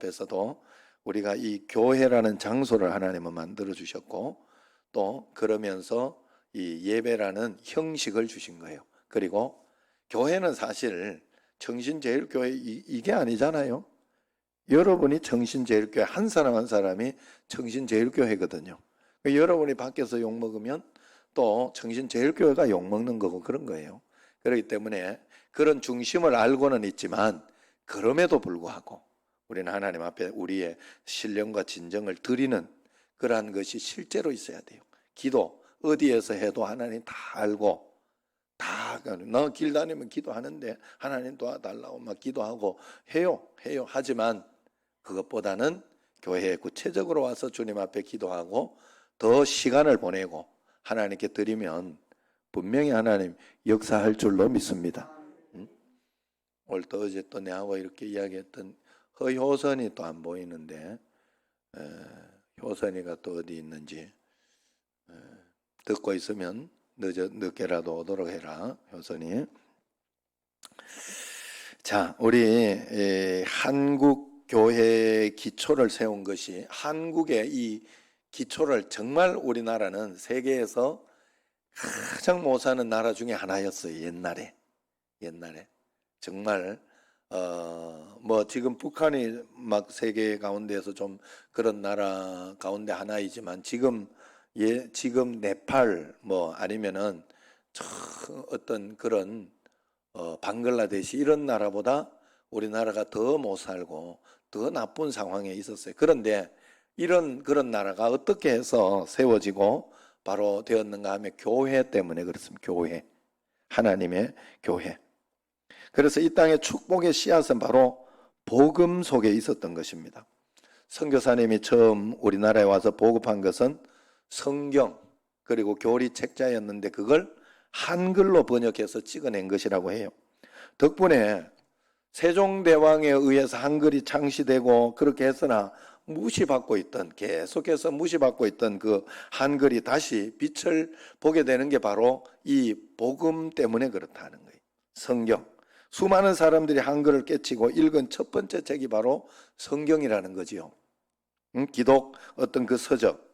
앞에서도 우리가 이 교회라는 장소를 하나님은 만들어 주셨고, 또 그러면서 이 예배라는 형식을 주신 거예요. 그리고 교회는 사실 정신제일교회 이게 아니잖아요. 여러분이 정신제일교회, 한 사람 한 사람이 정신제일교회거든요. 여러분이 밖에서 욕먹으면 또 정신제일교회가 욕먹는 거고 그런 거예요. 그렇기 때문에 그런 중심을 알고는 있지만, 그럼에도 불구하고 우리는 하나님 앞에 우리의 신령과 진정을 드리는 그러한 것이 실제로 있어야 돼요. 기도 어디에서 해도 하나님 다 알고, 다 너 길 다니면 기도하는데 하나님 도와달라고 막 기도하고 해요. 하지만 그것보다는 교회에 구체적으로 와서 주님 앞에 기도하고 더 시간을 보내고 하나님께 드리면 분명히 하나님 역사할 줄로 믿습니다. 오늘 또 어제 또 내하고 이렇게 이야기했던 효선이 또 안 보이는데, 효선이가 또 어디 있는지 듣고 있으면 늦게라도 오도록 해라, 효선이. 자, 우리 한국 교회의 기초를 세운 것이, 한국의 이 기초를 정말 우리나라는 세계에서 가장 못 사는 나라 중에 하나였어요. 옛날에 정말 뭐 지금 북한이 막 세계 가운데에서 좀 그런 나라 가운데 하나이지만, 지금 네팔 뭐 아니면은 어떤 그런 방글라데시 이런 나라보다 우리나라가 더 못 살고 더 나쁜 상황에 있었어요. 그런데 그런 나라가 어떻게 해서 세워지고 바로 되었는가 하면 교회 때문에 그렇습니다. 교회, 하나님의 교회. 그래서 이 땅의 축복의 씨앗은 바로 복음 속에 있었던 것입니다. 선교사님이 처음 우리나라에 와서 보급한 것은 성경 그리고 교리 책자였는데, 그걸 한글로 번역해서 찍어낸 것이라고 해요. 덕분에 세종대왕에 의해서 한글이 창시되고 그렇게 했으나 계속해서 무시받고 있던 그 한글이 다시 빛을 보게 되는 게 바로 이 복음 때문에 그렇다는 거예요. 성경. 수많은 사람들이 한글을 깨치고 읽은 첫 번째 책이 바로 성경이라는 거지요. 기독 어떤 그 서적.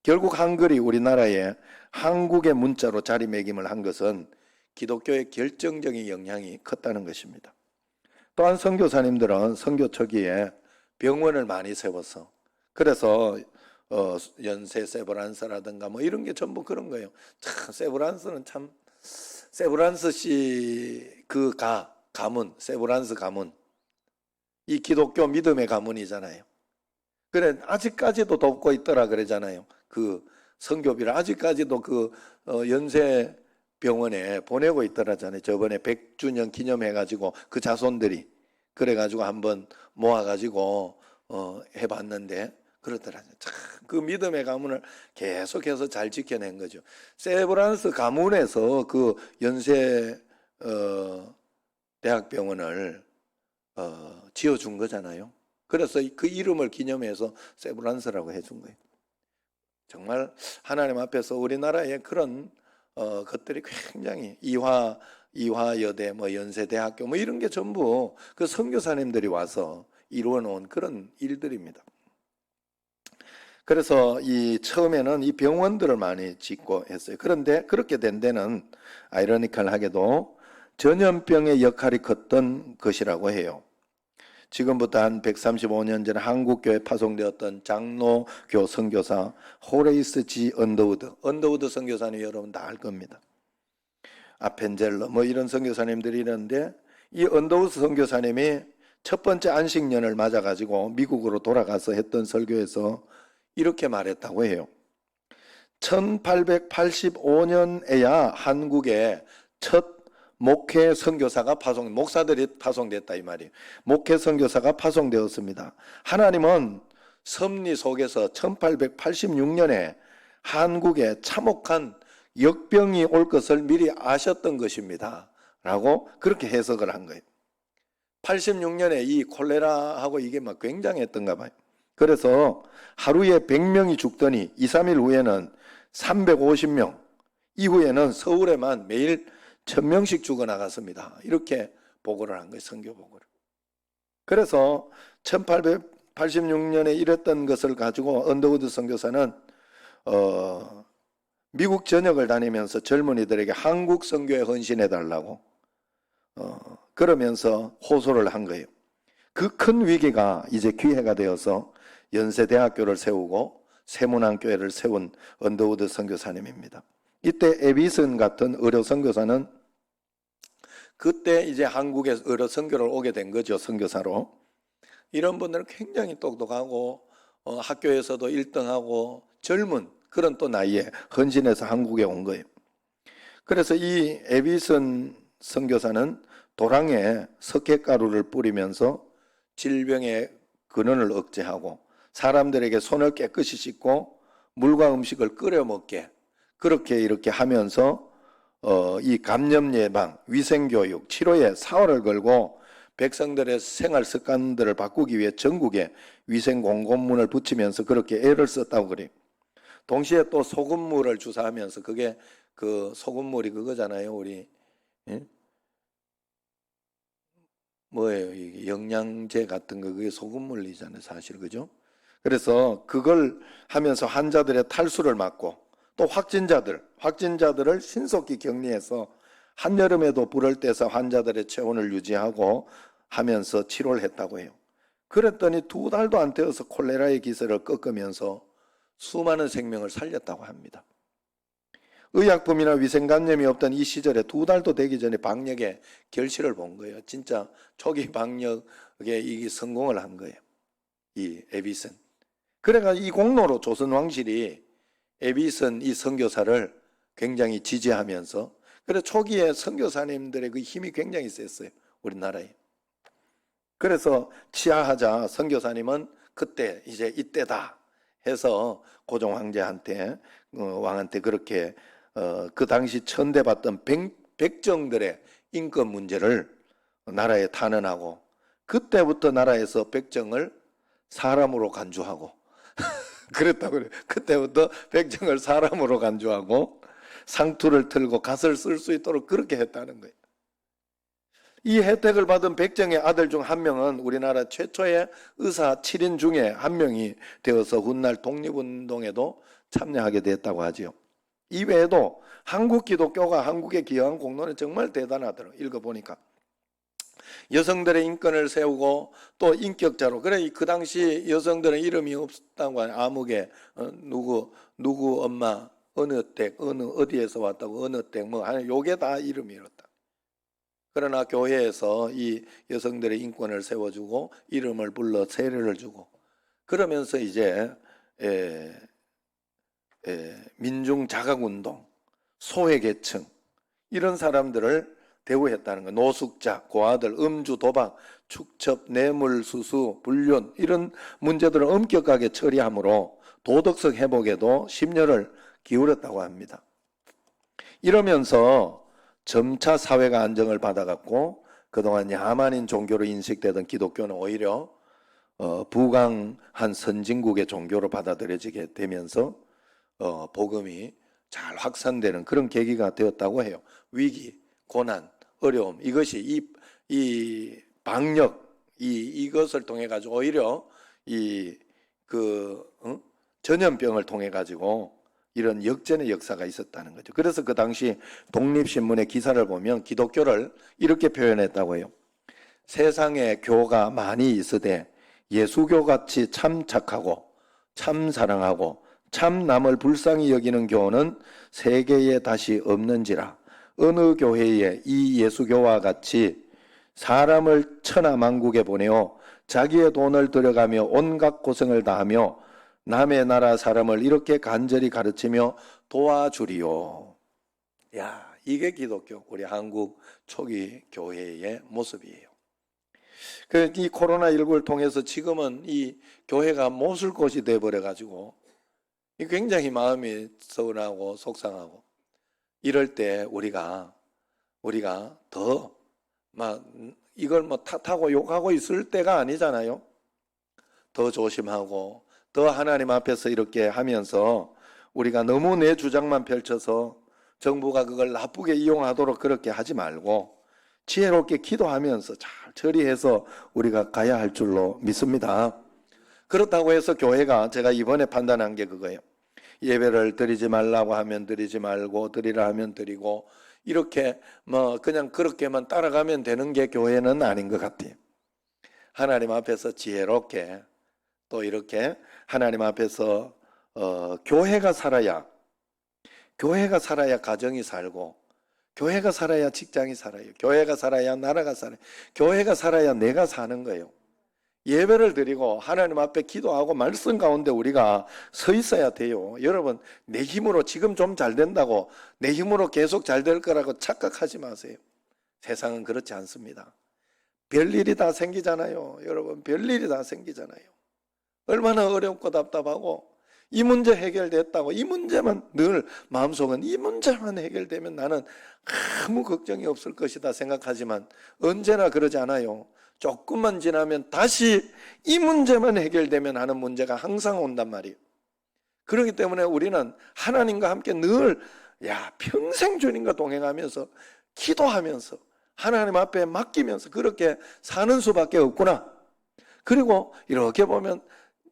결국 한글이 우리나라에 한국의 문자로 자리매김을 한 것은 기독교의 결정적인 영향이 컸다는 것입니다. 또한 선교사님들은 선교 초기에 병원을 많이 세워서, 그래서 연세 세브란스라든가 뭐 이런 게 전부 그런 거예요. 참 세브란스는 참, 세브란스 씨 그 가문, 세브란스 가문, 이 기독교 믿음의 가문이잖아요. 그래 아직까지도 돕고 있더라 그러잖아요. 그 선교비를 아직까지도 그 연세 병원에 보내고 있더라잖아요. 저번에 100주년 기념해가지고 그 자손들이 그래가지고 한번 모아가지고 해봤는데 그렇더라고요. 참 그 믿음의 가문을 계속해서 잘 지켜낸 거죠. 세브란스 가문에서 그 연세 대학병원을 지어준 거잖아요. 그래서 그 이름을 기념해서 세브란스라고 해준 거예요. 정말 하나님 앞에서 우리나라의 그런 것들이 굉장히 이화여대, 뭐 연세대학교, 뭐 이런 게 전부 그 선교사님들이 와서 이루어 놓은 그런 일들입니다. 그래서 처음에는 이 병원들을 많이 짓고 했어요. 그런데 그렇게 된 데는 아이러니컬하게도 전염병의 역할이 컸던 것이라고 해요. 지금부터 한 135년 전 한국교회에 파송되었던 장로교 선교사 호레이스 G. 언더우드 선교사님 여러분 다 알 겁니다. 아펜젤러 뭐 이런 선교사님들이 있는데, 이 언더우드 선교사님이 첫 번째 안식년을 맞아가지고 미국으로 돌아가서 했던 설교에서 이렇게 말했다고 해요. 1885년에야 한국에 첫 목회 선교사가 목사들이 파송됐다 이 말이에요. 목회 선교사가 파송되었습니다. 하나님은 섭리 속에서 1886년에 한국에 참혹한 역병이 올 것을 미리 아셨던 것입니다 라고 그렇게 해석을 한 거예요. 86년에 이 콜레라하고 이게 막 굉장했던가 봐요. 그래서 하루에 100명이 죽더니 2, 3일 후에는 350명, 이후에는 서울에만 매일 1000명씩 죽어나갔습니다. 이렇게 보고를 한 거예요. 선교 보고를. 그래서 1886년에 이랬던 것을 가지고 언더우드 선교사는 미국 전역을 다니면서 젊은이들에게 한국 선교에 헌신해 달라고 그러면서 호소를 한 거예요. 그 큰 위기가 이제 기회가 되어서 연세대학교를 세우고 세문안교회를 세운 언더우드 선교사님입니다. 이때 에비슨 같은 의료 선교사는 그때 이제 한국에 의료 선교를 오게 된 거죠. 선교사로. 이런 분들은 굉장히 똑똑하고 학교에서도 1등하고 젊은 그런 또 나이에 헌신해서 한국에 온 거예요. 그래서 이 에비슨 선교사는 도랑에 석회가루를 뿌리면서 질병의 근원을 억제하고 사람들에게 손을 깨끗이 씻고 물과 음식을 끓여 먹게 그렇게 이렇게 하면서 이 감염 예방, 위생 교육, 치료에 사활을 걸고 백성들의 생활 습관들을 바꾸기 위해 전국에 위생 공고문을 붙이면서 그렇게 애를 썼다고 그래요. 동시에 또 소금물을 주사하면서 그게 그 소금물이 그거잖아요. 우리 뭐예요? 이게 영양제 같은 거 그게 소금물이잖아요. 사실 그죠? 그래서 그걸 하면서 환자들의 탈수를 막고 또 확진자들을 신속히 격리해서 한여름에도 불을 떼서 환자들의 체온을 유지하고 하면서 치료를 했다고 해요. 그랬더니 2달도 안 되어서 콜레라의 기세를 꺾으면서 수많은 생명을 살렸다고 합니다. 의약품이나 위생관념이 없던 이 시절에 2달도 되기 전에 방역의 결실을 본 거예요. 진짜 초기 방역에 이 성공을 한 거예요. 이 에비슨. 그래가 이 공로로 조선 왕실이 에비슨 이 선교사를 굉장히 지지하면서 그래 초기에 선교사님들의 그 힘이 굉장히 셌어요. 우리나라에. 그래서 치하하자 선교사님은 그때 이제 이때다 해서 고종 황제한테 왕한테 그렇게 그 당시 천대받던 백정들의 인권 문제를 나라에 탄원하고 그때부터 나라에서 백정을 사람으로 간주하고 그랬다고 그래요. 그때부터 백정을 사람으로 간주하고 상투를 틀고 갓을 쓸 수 있도록 그렇게 했다는 거예요. 이 혜택을 받은 백정의 아들 중 한 명은 우리나라 최초의 의사 7인 중에 한 명이 되어서 훗날 독립운동에도 참여하게 됐다고 하지요. 이외에도 한국 기독교가 한국에 기여한 공로는 정말 대단하더라고요. 읽어보니까. 여성들의 인권을 세우고 또 인격자로 그래 그 당시 여성들은 이름이 없다고 하는 암흑에 누구 엄마 어느 댁 어디에서 왔다고 어느 댁 뭐 하는 요게 다 이름이었다. 그러나 교회에서 이 여성들의 인권을 세워주고 이름을 불러 세례를 주고 그러면서 이제 민중 자각운동, 소외계층 이런 사람들을 대우했다는 거예요. 노숙자, 고아들, 음주, 도박, 축첩, 뇌물수수, 불륜 이런 문제들을 엄격하게 처리함으로 도덕성 회복에도 심려를 기울였다고 합니다. 이러면서 점차 사회가 안정을 받아갔고 그동안 야만인 종교로 인식되던 기독교는 오히려 부강한 선진국의 종교로 받아들여지게 되면서 복음이 잘 확산되는 그런 계기가 되었다고 해요. 위기, 고난, 어려움 이것이 이 방역 이것을 통해 가지고 오히려 전염병을 통해 가지고 이런 역전의 역사가 있었다는 거죠. 그래서 그 당시 독립신문의 기사를 보면 기독교를 이렇게 표현했다고 해요. 세상에 교가 많이 있으되 예수교같이 참 착하고 참 사랑하고 참 남을 불쌍히 여기는 교는 세계에 다시 없는지라 어느 교회에 이 예수교와 같이 사람을 천하만국에 보내어 자기의 돈을 들여가며 온갖 고생을 다하며 남의 나라 사람을 이렇게 간절히 가르치며 도와주리요. 야, 이게 기독교, 우리 한국 초기 교회의 모습이에요. 이 코로나19를 통해서 지금은 이 교회가 못 쓸 곳이 돼버려가지고 굉장히 마음이 서운하고 속상하고 이럴 때 우리가 더 막 이걸 뭐 탓하고 욕하고 있을 때가 아니잖아요. 더 조심하고 더 하나님 앞에서 이렇게 하면서 우리가 너무 내 주장만 펼쳐서 정부가 그걸 나쁘게 이용하도록 그렇게 하지 말고 지혜롭게 기도하면서 잘 처리해서 우리가 가야 할 줄로 믿습니다. 그렇다고 해서 교회가, 제가 이번에 판단한 게 그거예요. 예배를 드리지 말라고 하면 드리지 말고, 드리라 하면 드리고, 이렇게 그냥 그렇게만 따라가면 되는 게 교회는 아닌 것 같아요. 하나님 앞에서 지혜롭게, 또 이렇게 하나님 앞에서 교회가 살아야 가정이 살고, 교회가 살아야 직장이 살아요. 교회가 살아야 나라가 살아요. 교회가 살아야 내가 사는 거예요. 예배를 드리고 하나님 앞에 기도하고 말씀 가운데 우리가 서 있어야 돼요. 여러분, 내 힘으로 지금 좀 잘 된다고, 내 힘으로 계속 잘 될 거라고 착각하지 마세요. 세상은 그렇지 않습니다. 별일이 다 생기잖아요. 여러분, 별일이 다 생기잖아요. 얼마나 어렵고 답답하고, 이 문제 해결됐다고, 이 문제만, 늘 마음속은 이 문제만 해결되면 나는 아무 걱정이 없을 것이다 생각하지만 언제나 그러지 않아요. 조금만 지나면 다시 이 문제만 해결되면 하는 문제가 항상 온단 말이에요. 그렇기 때문에 우리는 하나님과 함께 늘 평생 주님과 동행하면서 기도하면서 하나님 앞에 맡기면서 그렇게 사는 수밖에 없구나. 그리고 이렇게 보면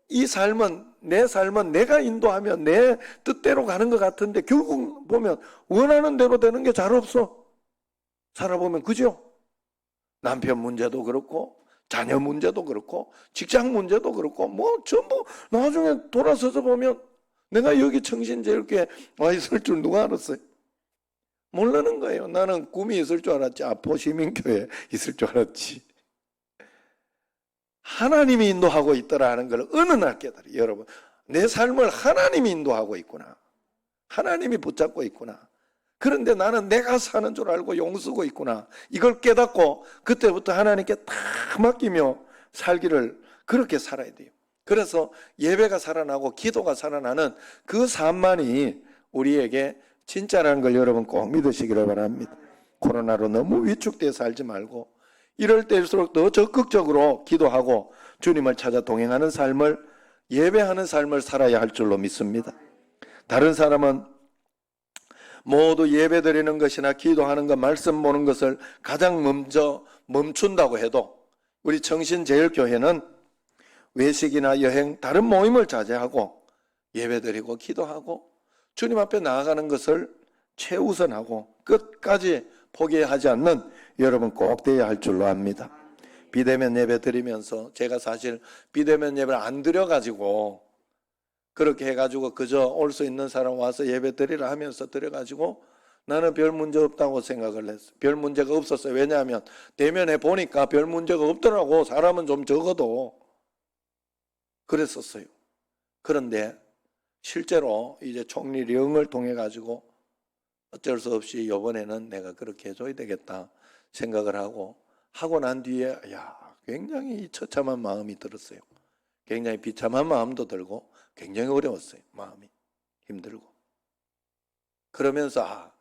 이 삶은, 내 삶은 내가 인도하면 내 뜻대로 가는 것 같은데 결국 보면 원하는 대로 되는 게 잘 없어. 살아보면 그죠? 남편 문제도 그렇고, 자녀 문제도 그렇고, 직장 문제도 그렇고, 전부 나중에 돌아서서 보면 내가 여기 청신제일교회 와 있을 줄 누가 알았어요? 모르는 거예요. 나는 꿈이 있을 줄 알았지. 아포시민교회 있을 줄 알았지. 하나님이 인도하고 있더라 하는 걸 어느 날 깨달아요. 여러분, 내 삶을 하나님이 인도하고 있구나. 하나님이 붙잡고 있구나. 그런데 나는 내가 사는 줄 알고 용쓰고 있구나. 이걸 깨닫고 그때부터 하나님께 다 맡기며 살기를, 그렇게 살아야 돼요. 그래서 예배가 살아나고 기도가 살아나는 그 삶만이 우리에게 진짜라는 걸 여러분 꼭 믿으시기를 바랍니다. 코로나로 너무 위축되어 살지 말고 이럴 때일수록 더 적극적으로 기도하고 주님을 찾아 동행하는 삶을, 예배하는 삶을 살아야 할 줄로 믿습니다. 다른 사람은 모두 예배 드리는 것이나 기도하는 것, 말씀 보는 것을 가장 먼저 멈춘다고 해도 우리 청신제일교회는 외식이나 여행, 다른 모임을 자제하고 예배 드리고 기도하고 주님 앞에 나아가는 것을 최우선하고 끝까지 포기하지 않는 여러분 꼭 되어야 할 줄로 압니다. 비대면 예배 드리면서 제가 사실 비대면 예배를 안 드려가지고 그렇게 해가지고 그저 올 수 있는 사람 와서 예배 드리라 하면서 드려가지고 나는 별 문제 없다고 생각을 했어요. 별 문제가 없었어요. 왜냐하면 대면해 보니까 별 문제가 없더라고. 사람은 좀 적어도. 그랬었어요. 그런데 실제로 이제 총리령을 통해 가지고 어쩔 수 없이 이번에는 내가 그렇게 해줘야 되겠다 생각을 하고 난 뒤에 굉장히 처참한 마음이 들었어요. 굉장히 비참한 마음도 들고 굉장히 어려웠어요. 마음이 힘들고. 그러면서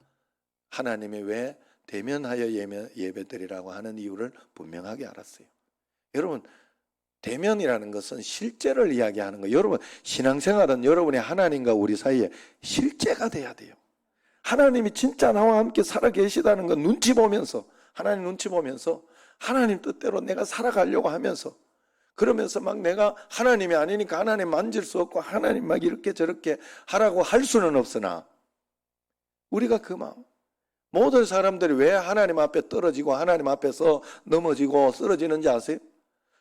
하나님이 왜 대면하여 예배드리라고 하는 이유를 분명하게 알았어요. 여러분, 대면이라는 것은 실제를 이야기하는 거예요. 여러분, 신앙생활은 여러분의 하나님과 우리 사이에 실제가 돼야 돼요. 하나님이 진짜 나와 함께 살아 계시다는 건 눈치 보면서, 하나님 눈치 보면서 하나님 뜻대로 내가 살아가려고 하면서, 그러면서 막 내가 하나님이 아니니까 하나님 만질 수 없고 하나님 막 이렇게 저렇게 하라고 할 수는 없으나 우리가 그 마음, 모든 사람들이 왜 하나님 앞에 떨어지고 하나님 앞에서 넘어지고 쓰러지는지 아세요?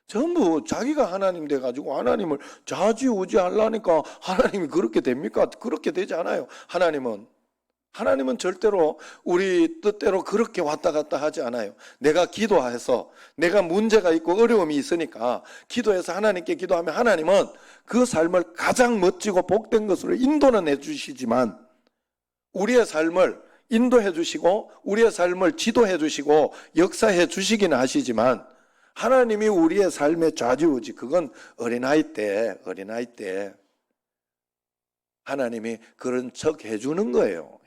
전부 자기가 하나님 돼가지고 하나님을 좌지우지하려니까 하나님이 그렇게 됩니까? 그렇게 되지 않아요. 하나님은 절대로 우리 뜻대로 그렇게 왔다 갔다 하지 않아요. 내가 기도해서 내가 문제가 있고 어려움이 있으니까 기도해서 하나님께 기도하면 하나님은 그 삶을 가장 멋지고 복된 것으로 인도는 해주시지만 우리의 삶을 인도해 주시고 우리의 삶을 지도해 주시고 역사해 주시기는 하시지만 하나님이 우리의 삶의 좌지우지, 그건 어린아이 때 하나님이 그런 척 해주는 거예요.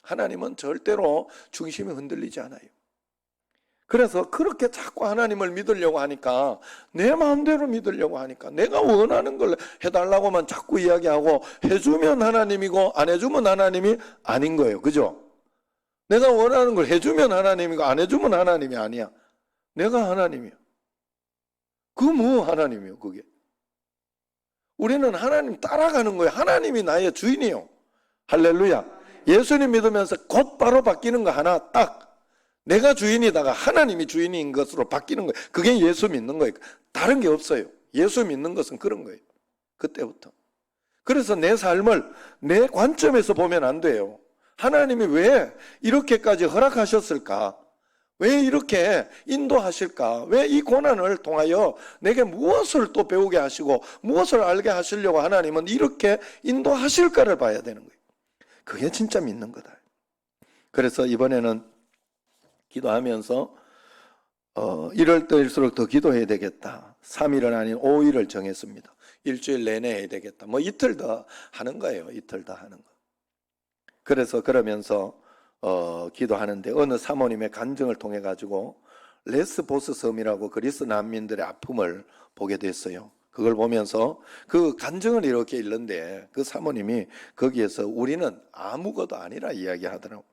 하나님은 절대로 중심이 흔들리지 않아요. 그래서 그렇게 자꾸 하나님을 믿으려고 하니까, 내 마음대로 믿으려고 하니까, 내가 원하는 걸 해달라고만 자꾸 이야기하고 해주면 하나님이고 안 해주면 하나님이 아닌 거예요. 그죠? 내가 원하는 걸 해주면 하나님이고 안 해주면 하나님이 아니야. 내가 하나님이야. 그 뭐 하나님이요 그게. 우리는 하나님 따라가는 거예요. 하나님이 나의 주인이요. 할렐루야. 예수님 믿으면서 곧바로 바뀌는 거 하나 딱. 내가 주인이다가 하나님이 주인인 것으로 바뀌는 거예요. 그게 예수 믿는 거예요. 다른 게 없어요. 예수 믿는 것은 그런 거예요. 그때부터. 그래서 내 삶을 내 관점에서 보면 안 돼요. 하나님이 왜 이렇게까지 허락하셨을까? 왜 이렇게 인도하실까? 왜 이 고난을 통하여 내게 무엇을 또 배우게 하시고 무엇을 알게 하시려고 하나님은 이렇게 인도하실까를 봐야 되는 거예요. 그게 진짜 믿는 거다. 그래서 이번에는 기도하면서 이럴 때일수록 더 기도해야 되겠다. 3일은 아닌 5일을 정했습니다. 일주일 내내 해야 되겠다. 뭐 이틀 더 하는 거예요. 이틀 더 하는 거. 그래서 그러면서 기도하는데 어느 사모님의 간증을 통해 가지고 레스보스 섬이라고 그리스 난민들의 아픔을 보게 됐어요. 그걸 보면서 그 간증을 이렇게 읽는데 그 사모님이 거기에서 우리는 아무것도 아니라 이야기하더라고요.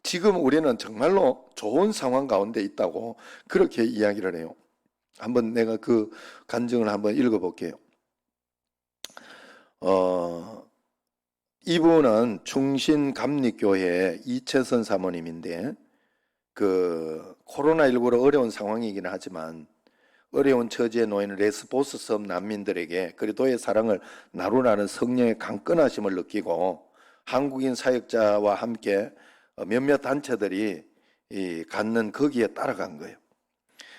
지금 우리는 정말로 좋은 상황 가운데 있다고 그렇게 이야기를 해요. 한번 내가 그 간증을 한번 읽어볼게요. 이분은 충신감리교회 이채선 사모님인데 코로나19로 어려운 상황이긴 하지만 어려운 처지에 놓인 레스보스 섬 난민들에게 그리스도의 사랑을 나누라는 성령의 강건하심을 느끼고 한국인 사역자와 함께 몇몇 단체들이 갖는 거기에 따라간 거예요.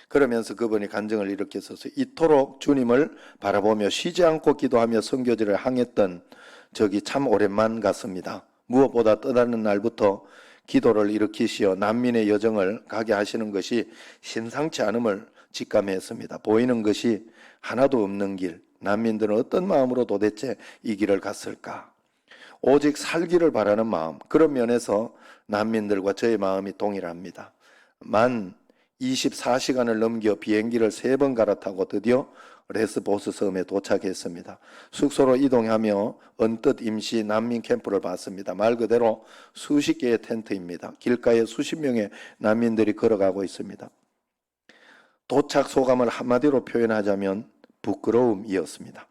그러면서 그분이 간증을 이렇게 써서 이토록 주님을 바라보며 쉬지 않고 기도하며 선교지를 항했던 적이 참 오랜만 같습니다. 무엇보다 떠나는 날부터 기도를 일으키시어 난민의 여정을 가게 하시는 것이 심상치 않음을 직감했습니다. 보이는 것이 하나도 없는 길, 난민들은 어떤 마음으로 도대체 이 길을 갔을까? 오직 살기를 바라는 마음, 그런 면에서 난민들과 저의 마음이 동일합니다. 만 24시간을 넘겨 비행기를 3번 갈아타고 드디어 레스보스 섬에 도착했습니다. 숙소로 이동하며 언뜻 임시 난민 캠프를 봤습니다. 말 그대로 수십 개의 텐트입니다. 길가에 수십 명의 난민들이 걸어가고 있습니다. 도착 소감을 한마디로 표현하자면 부끄러움이었습니다.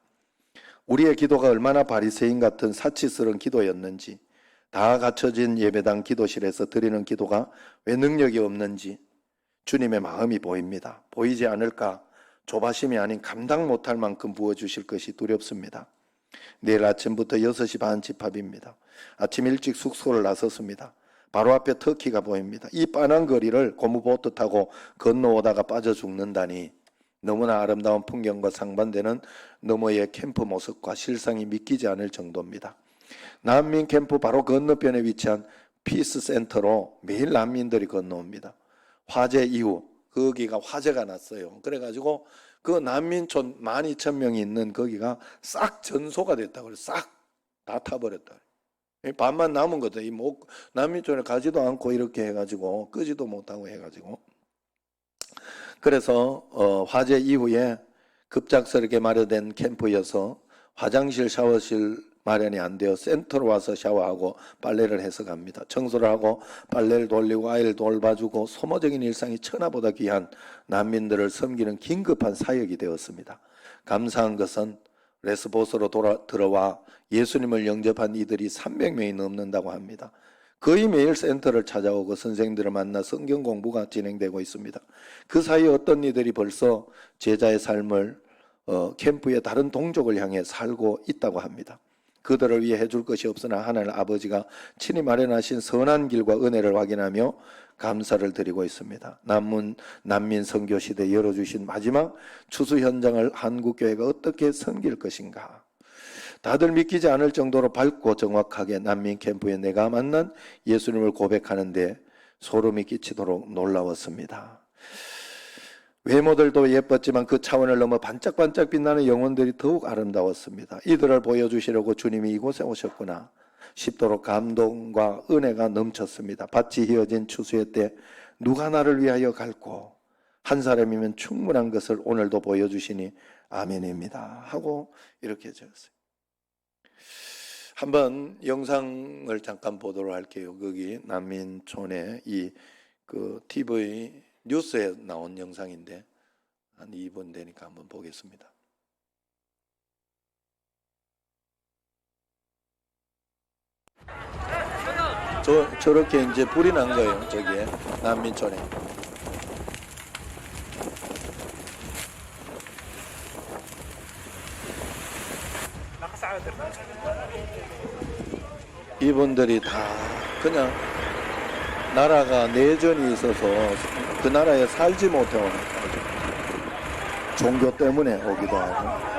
우리의 기도가 얼마나 바리새인 같은 사치스러운 기도였는지, 다 갖춰진 예배당 기도실에서 드리는 기도가 왜 능력이 없는지 주님의 마음이 보입니다. 보이지 않을까? 조바심이 아닌 감당 못할 만큼 부어주실 것이 두렵습니다. 내일 아침부터 6시 반 집합입니다. 아침 일찍 숙소를 나섰습니다. 바로 앞에 터키가 보입니다. 이 빤한 거리를 고무보트 타고 건너오다가 빠져 죽는다니 너무나 아름다운 풍경과 상반되는 너머의 캠프 모습과 실상이 믿기지 않을 정도입니다. 난민 캠프 바로 건너편에 위치한 피스 센터로 매일 난민들이 건너옵니다. 화재 이후 거기가 화재가 났어요. 그래가지고 그 난민촌 12,000명이 있는 거기가 싹 전소가 됐다고 그래요. 싹 다 타버렸다. 반만 남은 거죠. 난민촌에 가지도 않고 이렇게 해가지고 끄지도 못하고 해가지고. 그래서 화재 이후에 급작스럽게 마련된 캠프여서 화장실, 샤워실 마련이 안 되어 센터로 와서 샤워하고 빨래를 해서 갑니다. 청소를 하고 빨래를 돌리고 아이를 돌봐주고 소모적인 일상이 천하보다 귀한 난민들을 섬기는 긴급한 사역이 되었습니다. 감사한 것은 레스보스로 들어와 예수님을 영접한 이들이 300명이 넘는다고 합니다. 거의 매일 센터를 찾아오고 선생들을 만나 성경 공부가 진행되고 있습니다. 그 사이에 어떤 이들이 벌써 제자의 삶을 캠프의 다른 동족을 향해 살고 있다고 합니다. 그들을 위해 해줄 것이 없으나 하나님 아버지가 친히 마련하신 선한 길과 은혜를 확인하며 감사를 드리고 있습니다. 난민 선교 시대에 열어주신 마지막 추수 현장을 한국교회가 어떻게 섬길 것인가. 다들 믿기지 않을 정도로 밝고 정확하게 난민 캠프에 내가 만난 예수님을 고백하는데 소름이 끼치도록 놀라웠습니다. 외모들도 예뻤지만 그 차원을 넘어 반짝반짝 빛나는 영혼들이 더욱 아름다웠습니다. 이들을 보여주시려고 주님이 이곳에 오셨구나 싶도록 감동과 은혜가 넘쳤습니다. 밭이 휘어진 추수의 때 누가 나를 위하여 갈고 한 사람이면 충분한 것을 오늘도 보여주시니 아멘입니다 하고 이렇게 적었어요. 한번 영상을 잠깐 보도록 할게요. 거기 난민촌에 그 TV 뉴스에 나온 영상인데 한 2분 되니까 한번 보겠습니다. 저렇게 이제 불이 난 거예요. 저기에 난민촌에. 이분들이 다 그냥 나라가 내전이 있어서 그 나라에 살지 못해 오는 거죠. 종교 때문에 오기도 하고.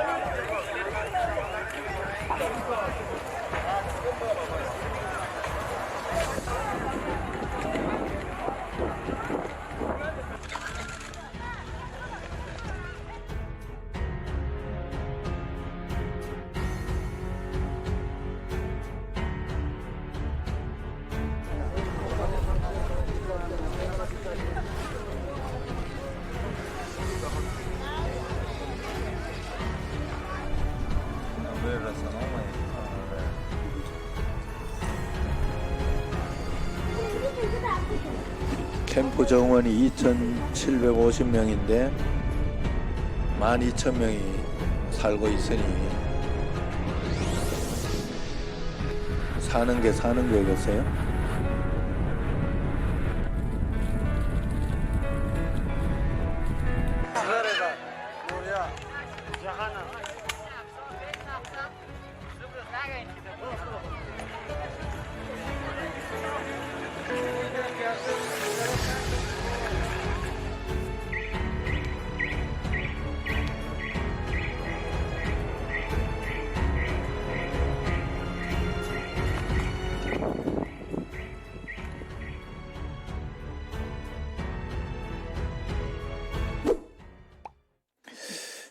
캠프 정원이 2,750명인데 12,000명이 살고 있으니 사는 게 거겠어요?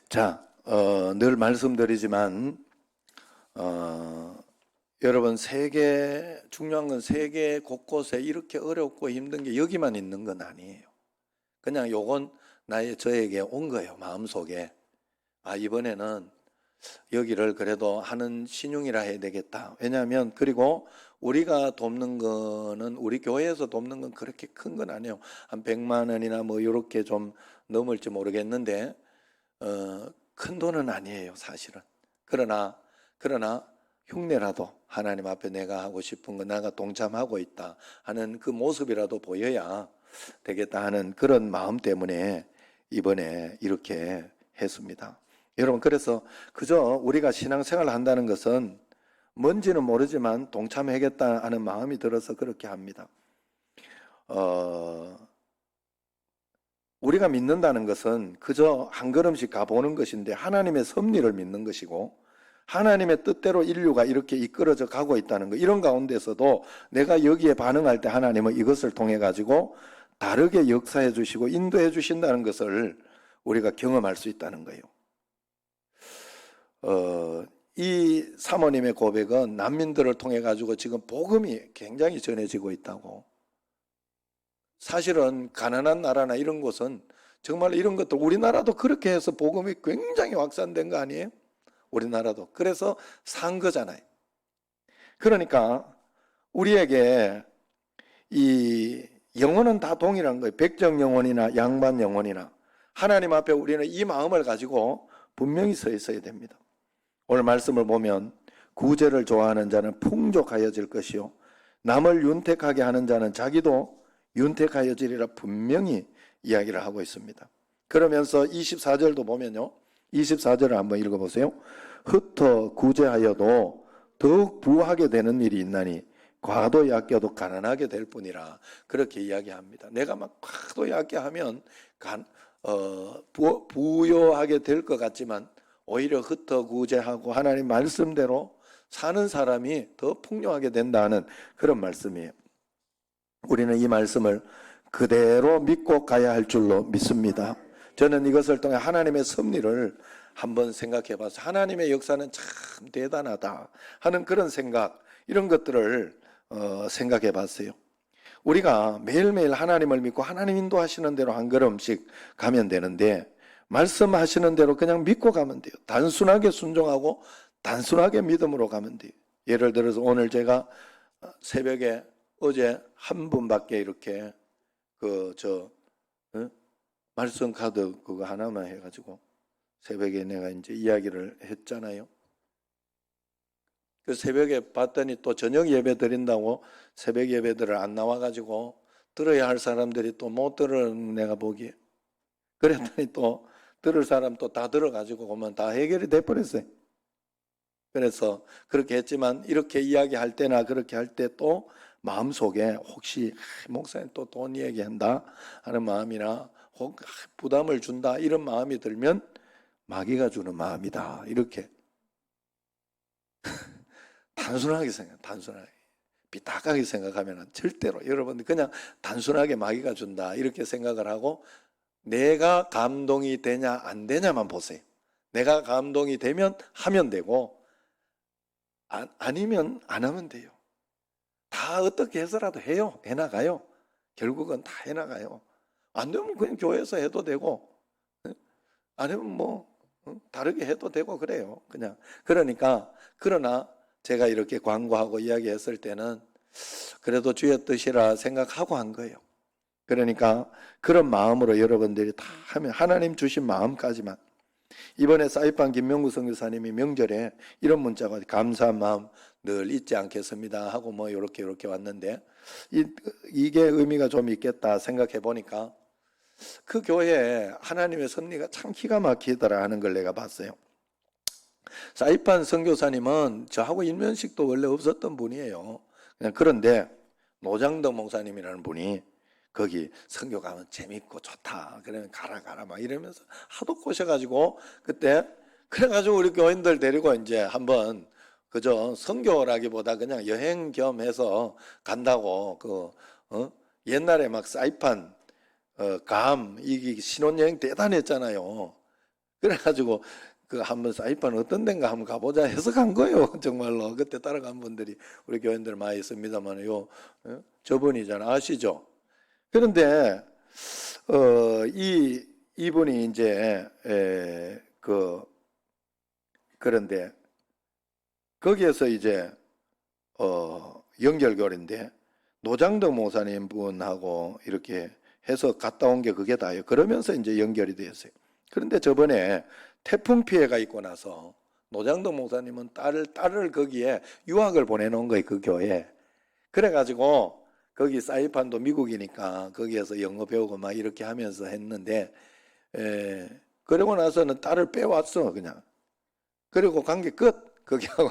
자, 늘 말씀드리지만 여러분 중요한 건 세계 곳곳에 이렇게 어렵고 힘든 게 여기만 있는 건 아니에요. 그냥 요건 저에게 온 거예요. 마음속에. 아, 이번에는 여기를 그래도 하는 신용이라 해야 되겠다. 왜냐하면 그리고 우리가 돕는 거는 우리 교회에서 돕는 건 그렇게 큰 건 아니에요. 한 100만 원이나 뭐 이렇게 좀 넘을지 모르겠는데 큰 돈은 아니에요, 사실은. 그러나 흉내라도 하나님 앞에 내가 하고 싶은 거 내가 동참하고 있다 하는 그 모습이라도 보여야 되겠다 하는 그런 마음 때문에 이번에 이렇게 했습니다. 여러분, 그래서 그저 우리가 신앙생활을 한다는 것은 뭔지는 모르지만 동참하겠다 하는 마음이 들어서 그렇게 합니다. 우리가 믿는다는 것은 그저 한 걸음씩 가보는 것인데 하나님의 섭리를 믿는 것이고 하나님의 뜻대로 인류가 이렇게 이끌어져 가고 있다는 것, 이런 가운데서도 내가 여기에 반응할 때 하나님은 이것을 통해 가지고 다르게 역사해 주시고 인도해 주신다는 것을 우리가 경험할 수 있다는 거예요. 이 사모님의 고백은 난민들을 통해 가지고 지금 복음이 굉장히 전해지고 있다고. 사실은 가난한 나라나 이런 곳은 정말 이런 것도 우리나라도 그렇게 해서 복음이 굉장히 확산된 거 아니에요? 우리나라도. 그래서 산 거잖아요. 그러니까 우리에게 이 영혼은 다 동일한 거예요. 백정 영혼이나 양반 영혼이나 하나님 앞에 우리는 이 마음을 가지고 분명히 서 있어야 됩니다. 오늘 말씀을 보면 구제를 좋아하는 자는 풍족하여질 것이요 남을 윤택하게 하는 자는 자기도 윤택하여지리라 분명히 이야기를 하고 있습니다. 그러면서 24절도 보면요, 24절을 한번 읽어보세요. 흩어 구제하여도 더욱 부하게 되는 일이 있나니 과도 얕게도 가난하게 될 뿐이라, 그렇게 이야기합니다. 내가 막 과도 얕게 하면 부요하게 될 것 같지만 오히려 흩어 구제하고 하나님 말씀대로 사는 사람이 더 풍요하게 된다는 그런 말씀이에요. 우리는 이 말씀을 그대로 믿고 가야 할 줄로 믿습니다. 저는 이것을 통해 하나님의 섭리를 한번 생각해 봐서 하나님의 역사는 참 대단하다 하는 그런 생각, 이런 것들을 생각해 봤어요. 우리가 매일매일 하나님을 믿고 하나님 인도하시는 대로 한 걸음씩 가면 되는데 말씀하시는 대로 그냥 믿고 가면 돼요. 단순하게 순종하고 단순하게 믿음으로 가면 돼요. 예를 들어서 오늘 제가 새벽에 어제 한 분밖에 이렇게 말씀 카드 그거 하나만 해가지고 새벽에 내가 이제 이야기를 했잖아요. 그 새벽에 봤더니 또 저녁 예배 드린다고 새벽 예배들을 안 나와가지고 들어야 할 사람들이 또 못 들은 내가 보기에. 그랬더니 또 들을 사람 또 다 들어가지고 그러면 다 해결이 돼버렸어요. 그래서 그렇게 했지만 이렇게 이야기할 때나 그렇게 할 때 또 마음속에 혹시 목사님 또 돈 얘기한다 하는 마음이나 혹 부담을 준다 이런 마음이 들면 마귀가 주는 마음이다 이렇게 단순하게 단순하게 삐딱하게 생각하면 절대로 여러분들 그냥 단순하게 마귀가 준다 이렇게 생각을 하고 내가 감동이 되냐 안 되냐만 보세요. 내가 감동이 되면 하면 되고 아니면 안 하면 돼요. 다 어떻게 해서라도 해요. 해나가요. 결국은 다 해나가요. 안 되면 그냥 교회에서 해도 되고 아니면 뭐 다르게 해도 되고 그래요. 그냥 그러니까 그러나 제가 이렇게 광고하고 이야기했을 때는 그래도 주의 뜻이라 생각하고 한 거예요. 그러니까 그런 마음으로 여러분들이 다 하면 하나님 주신 마음까지만 이번에 사이판 김명구 선교사님이 명절에 이런 문자가 감사한 마음 늘 잊지 않겠습니다 하고 뭐 이렇게 왔는데 이게 의미가 좀 있겠다 생각해 보니까 그 교회에 하나님의 섭리가 참 기가 막히더라 하는 걸 내가 봤어요. 사이판 선교사님은 저하고 일면식도 원래 없었던 분이에요. 그런데 노장덕 목사님이라는 분이 거기 선교 가면 재밌고 좋다. 그러면 가라 막 이러면서 하도 꼬셔가지고 그때 그래가지고 우리 교인들 데리고 이제 한번 그저 선교라기보다 그냥 여행 겸 해서 간다고 옛날에 막 사이판 이게 신혼여행 대단했잖아요. 그래가지고 그 한번 사이판 어떤 데인가 한번 가보자 해서 간 거예요. 정말로 그때 따라간 분들이 우리 교인들 많이 있습니다만요. 저분이잖아 아시죠? 그런데 이분이 이제 그런데 거기에서 이제 연결고리인데 노장덕 목사님 분하고 이렇게 해서 갔다 온 게 그게 다예요. 그러면서 이제 연결이 되었어요. 그런데 저번에 태풍 피해가 있고 나서 노장덕 목사님은 딸을 거기에 유학을 보내놓은 거예요. 그 교회에. 그래가지고 거기 사이판도 미국이니까 거기에서 영어 배우고 막 이렇게 하면서 했는데 그러고 나서는 딸을 빼왔어 그냥. 그리고 관계 끝. 거기하고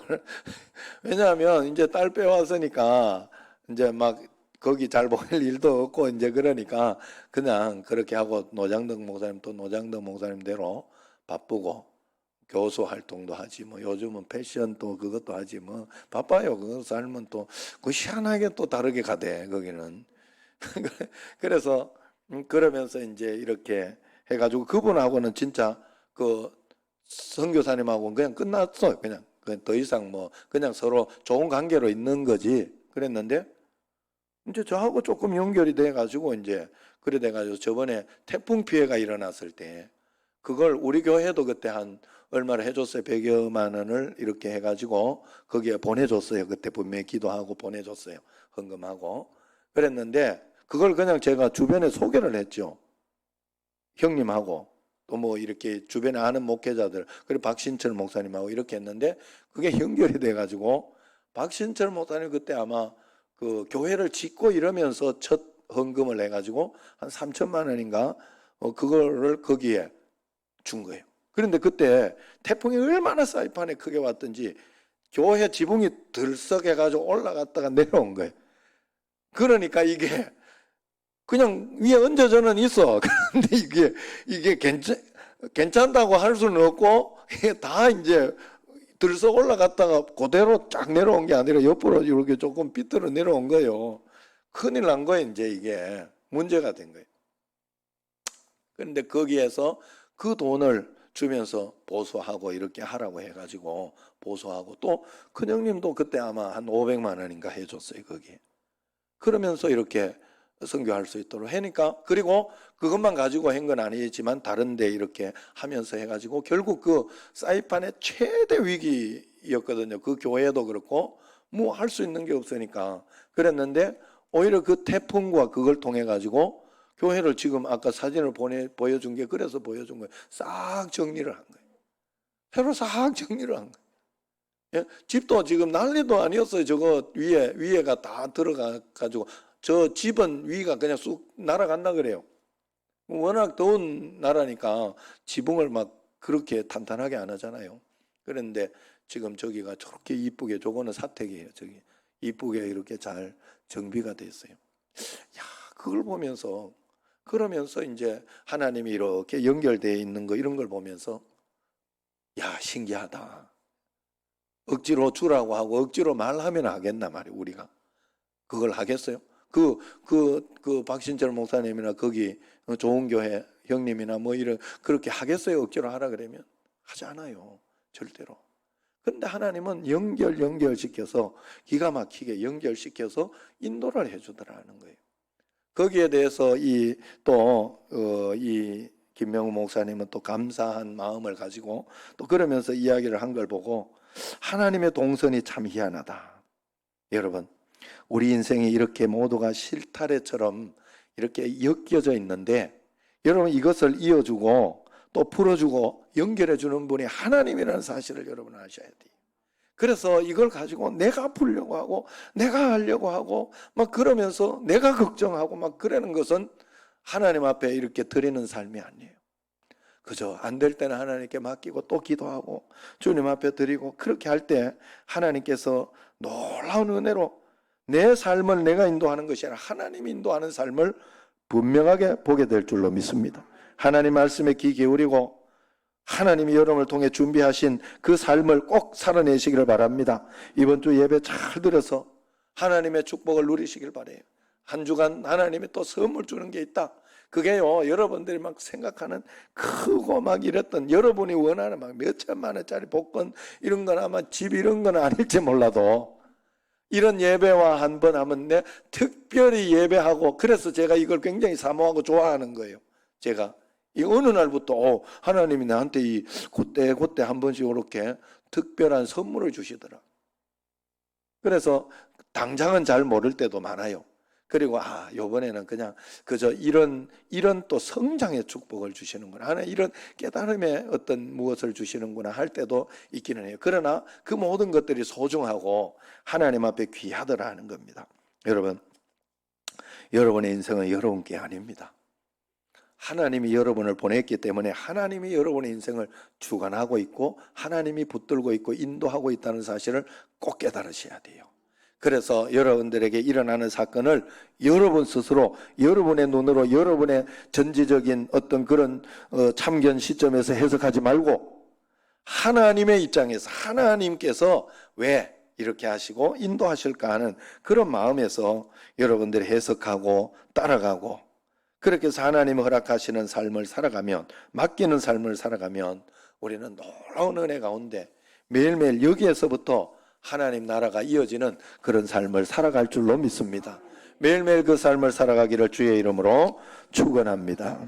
왜냐하면 이제 딸 빼왔으니까 이제 막 거기 잘 보낼 일도 없고 이제 그러니까 그냥 그렇게 하고 노장덕 목사님 또 노장덕 목사님대로 바쁘고 교수 활동도 하지 뭐 요즘은 패션 또 그것도 하지 뭐 바빠요. 그 삶은 또 그 희한하게 또 다르게 가대 거기는. 그래서 그러면서 이제 이렇게 해가지고 그분하고는 진짜 그 선교사님하고는 그냥 끝났어요. 그냥 더 이상 뭐 그냥 서로 좋은 관계로 있는 거지. 그랬는데 이제 저하고 조금 연결이 돼가지고 이제 그래 돼가지고 저번에 태풍 피해가 일어났을 때 그걸 우리 교회도 그때 한 얼마를 해줬어요. 100여만 원을 이렇게 해가지고 거기에 보내줬어요. 그때 분명히 기도하고 보내줬어요. 헌금하고 그랬는데 그걸 그냥 제가 주변에 소개를 했죠. 형님하고 또 뭐 이렇게 주변에 아는 목회자들 그리고 박신철 목사님하고 이렇게 했는데 그게 연결이 돼가지고 박신철 목사님 그때 아마 그 교회를 짓고 이러면서 첫 헌금을 해가지고 한 3천만 원인가 그거를 거기에 준 거예요. 그런데 그때 태풍이 얼마나 사이판에 크게 왔던지 교회 지붕이 들썩해가지고 올라갔다가 내려온 거예요. 그러니까 이게 그냥 위에 얹어져는 있어. 그런데 이게 괜찮다고 할 수는 없고 이게 다 이제 들썩 올라갔다가 그대로 쫙 내려온 게 아니라 옆으로 이렇게 조금 삐뚤어 내려온 거예요. 큰일 난 거예요. 이제 이게 문제가 된 거예요. 그런데 거기에서 그 돈을 주면서 보수하고 이렇게 하라고 해가지고 보수하고 또 큰형님도 그때 아마 한 500만 원인가 해줬어요. 거기에. 그러면서 이렇게 선교할 수 있도록 하니까 그리고 그것만 가지고 한 건 아니지만 다른 데 이렇게 하면서 해가지고 결국 그 사이판의 최대 위기였거든요. 그 교회도 그렇고 뭐 할 수 있는 게 없으니까 그랬는데 오히려 그 태풍과 그걸 통해 가지고 교회를 지금 아까 사진을 보여준 게 그래서 보여준 거예요. 싹 정리를 한 거예요. 새로 싹 정리를 한 거예요. 예? 집도 지금 난리도 아니었어요. 저거 위에가 다 들어가 가지고 저 집은 위가 그냥 쑥 날아간다 그래요. 워낙 더운 나라니까 지붕을 막 그렇게 탄탄하게 안 하잖아요. 그런데 지금 저기가 저렇게 이쁘게, 저거는 사택이에요. 저기 이쁘게 이렇게 잘 정비가 됐어요. 야, 그걸 보면서 그러면서 이제 하나님이 이렇게 연결되어 있는 거 이런 걸 보면서 야, 신기하다. 억지로 주라고 하고 억지로 말하면 하겠나 말이에요, 우리가. 그걸 하겠어요? 박신철 목사님이나 거기 좋은 교회 형님이나 뭐 이런 그렇게 하겠어요? 억지로 하라 그러면 하지 않아요, 절대로. 그런데 하나님은 연결시켜서 기가 막히게 연결시켜서 인도를 해주더라는 거예요. 거기에 대해서 이 김명우 목사님은 또 감사한 마음을 가지고 또 그러면서 이야기를 한 걸 보고 하나님의 동선이 참 희한하다. 여러분, 우리 인생이 이렇게 모두가 실타래처럼 이렇게 엮여져 있는데 여러분 이것을 이어주고 또 풀어주고 연결해주는 분이 하나님이라는 사실을 여러분 아셔야 돼요. 그래서 이걸 가지고 내가 풀려고 하고 내가 하려고 하고 막 그러면서 내가 걱정하고 막 그러는 것은 하나님 앞에 이렇게 드리는 삶이 아니에요. 그저 안 될 때는 하나님께 맡기고 또 기도하고 주님 앞에 드리고 그렇게 할 때 하나님께서 놀라운 은혜로 내 삶을 내가 인도하는 것이 아니라 하나님이 인도하는 삶을 분명하게 보게 될 줄로 믿습니다. 하나님 말씀에 귀 기울이고 하나님이 여러분을 통해 준비하신 그 삶을 꼭 살아내시기를 바랍니다. 이번 주 예배 잘 들어서 하나님의 축복을 누리시길 바라요. 한 주간 하나님이 또 선물 주는 게 있다. 그게요, 여러분들이 막 생각하는 크고 막 이랬던 여러분이 원하는 막 몇천만 원짜리 복권 이런 건 아마 집 이런 건 아닐지 몰라도 이런 예배와 한번 하면 내 특별히 예배하고 그래서 제가 이걸 굉장히 사모하고 좋아하는 거예요. 제가 이 어느 날부터 하나님이 나한테 이 그때 한 번씩 이렇게 특별한 선물을 주시더라. 그래서 당장은 잘 모를 때도 많아요. 그리고 요번에는 그냥 그저 이런 또 성장의 축복을 주시는구나 하는 이런 깨달음의 어떤 무엇을 주시는구나 할 때도 있기는 해요. 그러나 그 모든 것들이 소중하고 하나님 앞에 귀하더라는 겁니다. 여러분, 여러분의 인생은 여러분께 아닙니다. 하나님이 여러분을 보냈기 때문에 하나님이 여러분의 인생을 주관하고 있고 하나님이 붙들고 있고 인도하고 있다는 사실을 꼭 깨달으셔야 돼요. 그래서 여러분들에게 일어나는 사건을 여러분 스스로 여러분의 눈으로 여러분의 전지적인 어떤 그런 참견 시점에서 해석하지 말고 하나님의 입장에서 하나님께서 왜 이렇게 하시고 인도하실까 하는 그런 마음에서 여러분들이 해석하고 따라가고 그렇게 해서 하나님이 허락하시는 삶을 살아가면 맡기는 삶을 살아가면 우리는 놀라운 은혜 가운데 매일매일 여기에서부터 하나님 나라가 이어지는 그런 삶을 살아갈 줄로 믿습니다. 매일매일 그 삶을 살아가기를 주의 이름으로 축원합니다.